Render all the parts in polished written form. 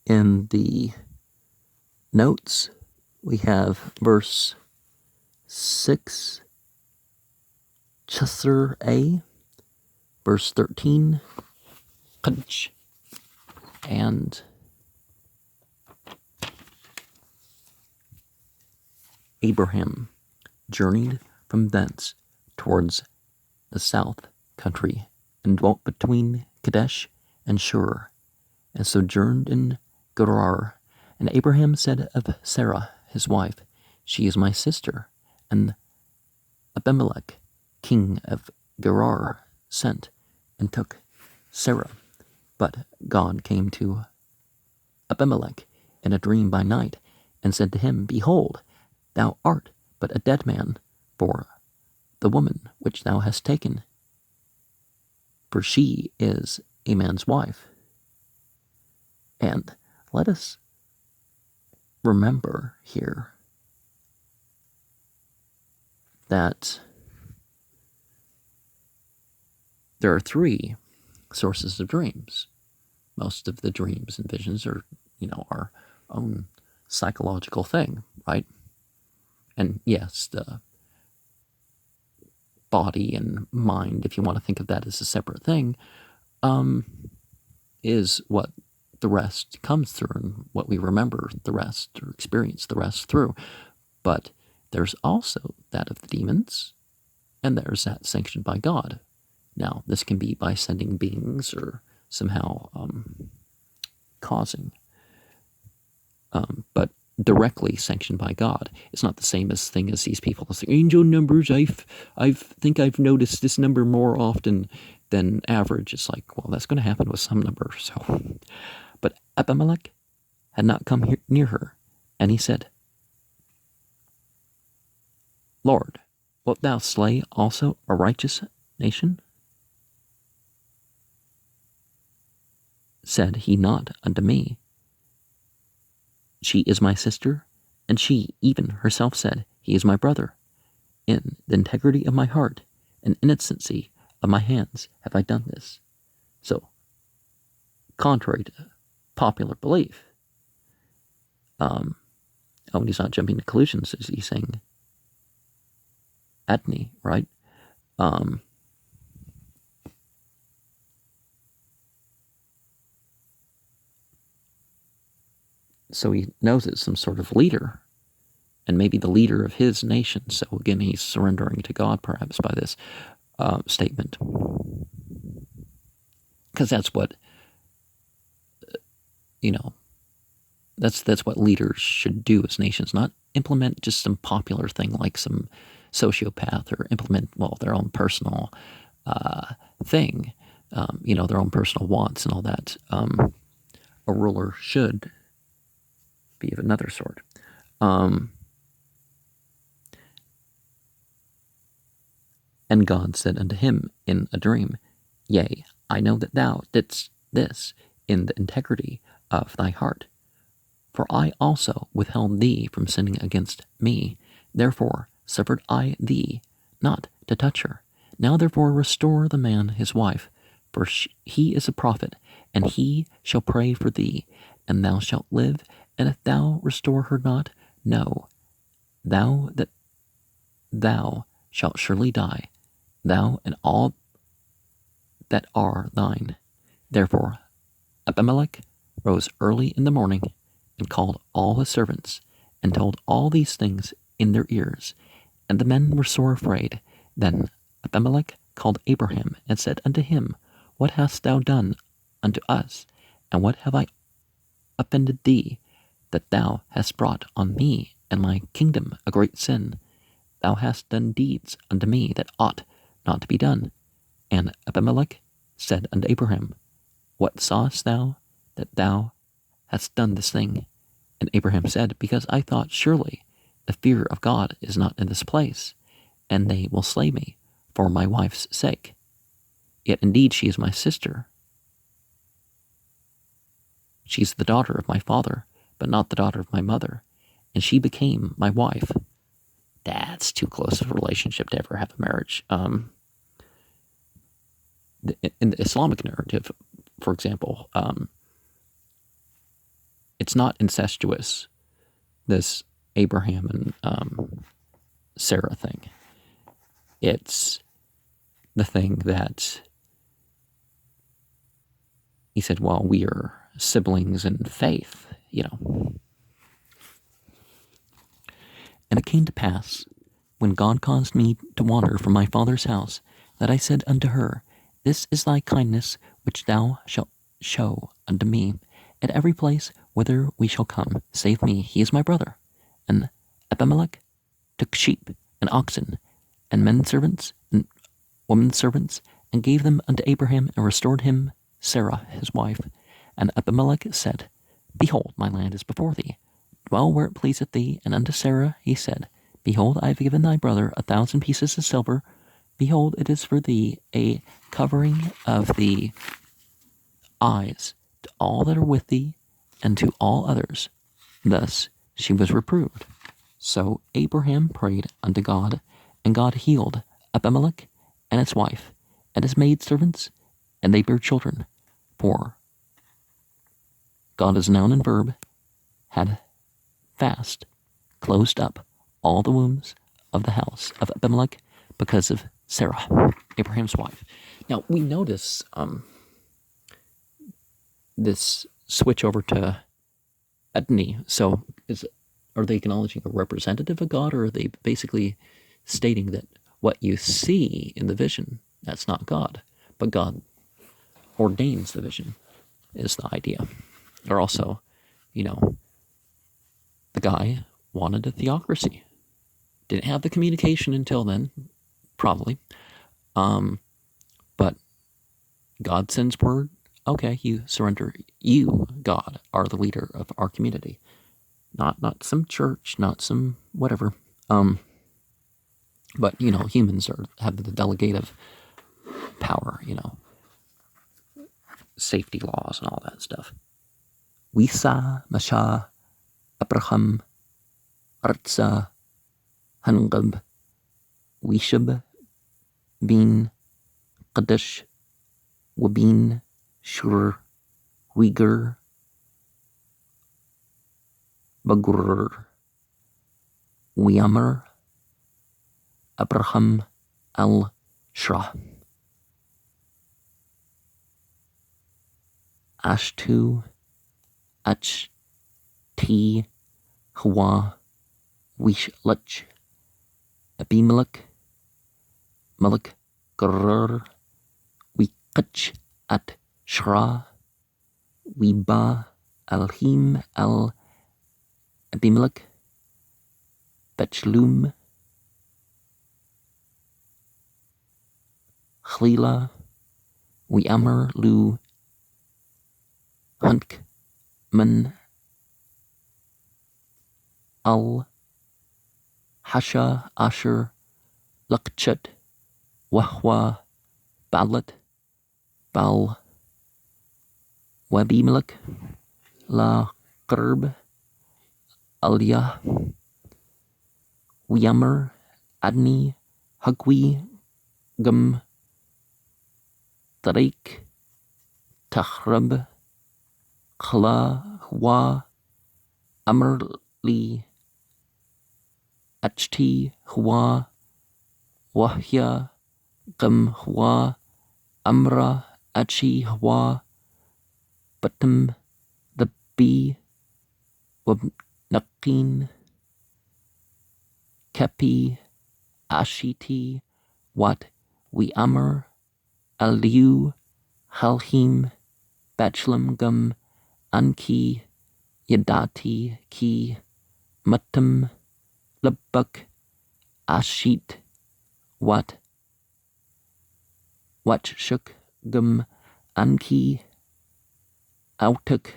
in the notes, we have verse 6, Chesser A, verse 13, Kunch, and Abraham journeyed from thence towards the south country, and dwelt between Kadesh and Shur, and sojourned in Gerar. And Abraham said of Sarah his wife, She is my sister. And Abimelech, king of Gerar, sent and took Sarah. But God came to Abimelech in a dream by night, and said to him, Behold, thou art but a dead man for the woman which thou hast taken, for she is a man's wife. And let us remember here that there are three sources of dreams. Most of the dreams and visions are, our own psychological thing, right? And yes, the body and mind, if you want to think of that as a separate thing, is what the rest comes through and what we remember the rest or experience the rest through. But there's also that of the demons, and there's that sanctioned by God. Now, this can be by sending beings or somehow causing, but directly sanctioned by God. It's not the same as these people say, angel numbers, I think I've noticed this number more often than average. It's like, well, that's going to happen with some number. So, but Abimelech had not come near her, and he said, Lord, wilt thou slay also a righteous nation? Said he not unto me, She is my sister? And she even herself said, He is my brother. In the integrity of my heart and innocency of my hands have I done this. So, contrary to popular belief, he's not jumping to conclusions, he's saying Adni, right? So he knows it's some sort of leader, and maybe the leader of his nation. So again, he's surrendering to God perhaps by this statement. Because that's what, that's what leaders should do as nations, not implement just some popular thing like some sociopath, or implement, their own personal thing, their own personal wants and all that. A ruler should be of another sort. And God said unto him in a dream, Yea, I know that thou didst this in the integrity of thy heart. For I also withheld thee from sinning against me. Therefore suffered I thee not to touch her. Now therefore restore the man his wife, for he is a prophet, and he shall pray for thee, and thou shalt live. And if thou restore her not, know thou that thou shalt surely die, thou and all that are thine. Therefore Abimelech rose early in the morning, and called all his servants, and told all these things in their ears. And the men were sore afraid. Then Abimelech called Abraham, and said unto him, What hast thou done unto us? And what have I offended thee, that thou hast brought on me and my kingdom a great sin? Thou hast done deeds unto me that ought not to be done. And Abimelech said unto Abraham, What sawest thou that thou hast done this thing? And Abraham said, Because I thought, surely the fear of God is not in this place, and they will slay me for my wife's sake. Yet indeed she is my sister. She is the daughter of my father, but not the daughter of my mother, and she became my wife. That's too close of a relationship to ever have a marriage. In the Islamic narrative, for example, it's not incestuous, this Abraham and Sarah thing. It's the thing that he said, well, we are siblings in faith, And it came to pass, when God caused me to wander from my father's house, that I said unto her, This is thy kindness which thou shalt show unto me at every place whither we shall come. Save me, he is my brother. And Abimelech took sheep and oxen and men servants and women servants, and gave them unto Abraham, and restored him Sarah his wife. And Abimelech said, Behold, my land is before thee. Dwell where it pleaseth thee. And unto Sarah he said, Behold, I have given thy brother 1,000 pieces of silver. Behold, it is for thee a covering of the eyes to all that are with thee, and to all others. Thus she was reproved. So Abraham prayed unto God, and God healed Abimelech and his wife, and his maidservants, and they bare children. For God is noun and verb, had fast closed up all the wombs of the house of Abimelech because of Sarah, Abraham's wife. Now we notice this switch over to Adni. So are they acknowledging a representative of God, or are they basically stating that what you see in the vision, that's not God, but God ordains the vision, is the idea? Or also, the guy wanted a theocracy. Didn't have the communication until then, probably. But God sends word, okay, you surrender. You, God, are the leader of our community. Not some church, not some whatever. But, humans have the delegative power, safety laws and all that stuff. Wisa, Masha, Abraham, Artsa, Hangab, Wishab, Bin, Qadish, Wabin, Shur, Uyghur, Bagur, Wiamar, Abraham, Al-Shra, Ashtu, Ach, T, Hawa, Wishlach, Abimelech, Malak, Gurur, Wikach, At, Shra, Wiba, Alhim, Al, Abimelech, Betchlum, Chlila, Wiamar, Lu, Huntk, Man, Al, Hasha, Asher, Lakchet, Wahwa, Balat, Bal, Wabimelech, La, Qurb, Aliyah, Wiamar, Adni, Hagwi, Gum, Tariq, Tahrab, Khla, Hwa, Amrli, Achti, Hwa, Wahya, Gum, Hwa, Amra, Achi, Hwa, Batum, the Bee, Wabnaqin, Kepi, Ashiti, Wat, Wiamar, Aliu, Halhim, Bachlum, Gum, Anki, Yadati, Ki, Matum, Labuk, Ashit, Wat, Watshuk, Gum, Anki, Autuk,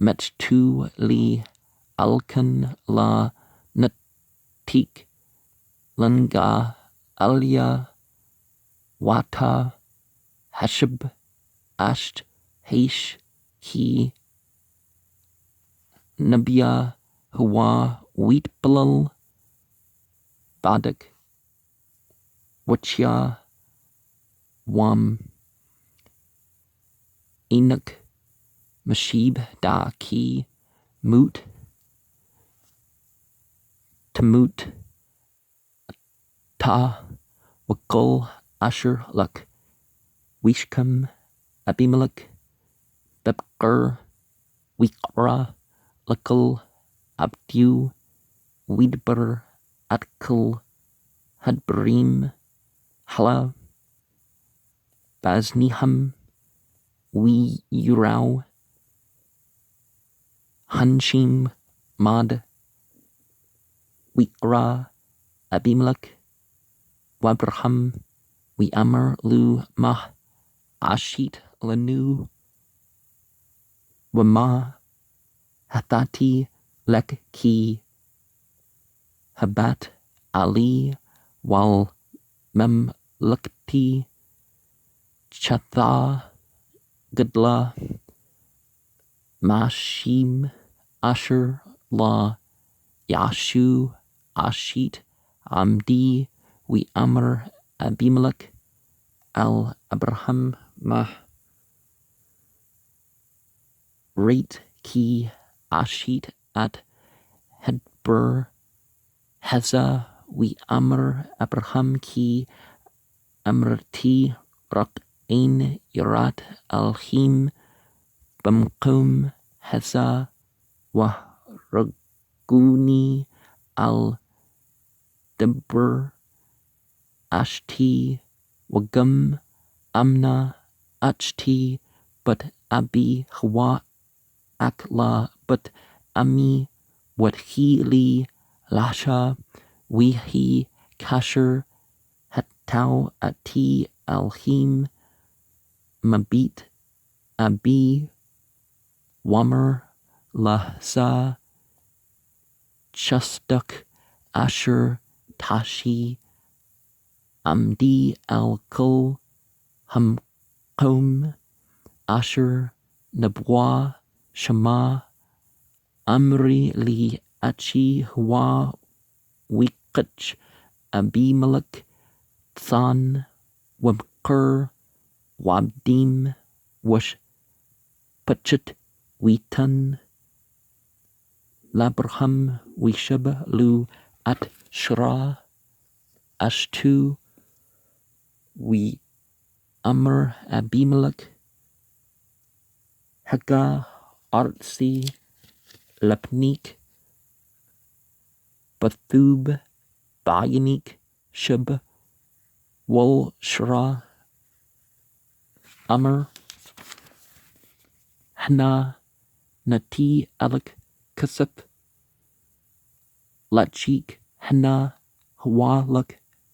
Mettu, Li, Alkan, La, Natik, Langa, Alia, Wata, Hashib, Asht, Heish, He, Nabia, Hawa, Wheatbalal, Badak, Wachya, Wam, Enoch, Mashib da ki moot tamut ta wakul asher luk wishkam abimelech bebker wikra lakul abdu widber atkul hadbrim hala bazniham we urau hanshim mad wikra abimelech wabraham we amar lu mah ashit lanu wama hathati lek ki habat ali wal memlekti chatha gadla mashim asher la yashu ashit amdi we amr abimelech al abraham mah rate ki ashit at hedber heza we amr abraham ki amrti rak ein irat alhim bamkum heza wa raguni al debber ashti wagum amna achti but abi hwa akla but ami what he li lasha we he kasher hatau ati alhim mabit abi wamer lahza chastuk asher tashi amdi al-kul hamkom asher nabwa shama amri li achi hwa wikach abimelech than wabker wabdim wash pachit witan labraham wishab lu at shra ashtu we amr abimelech haga artsi lapnik bathub bayanik shub wal shra amr hna nati alak kasap lachik hna hwalak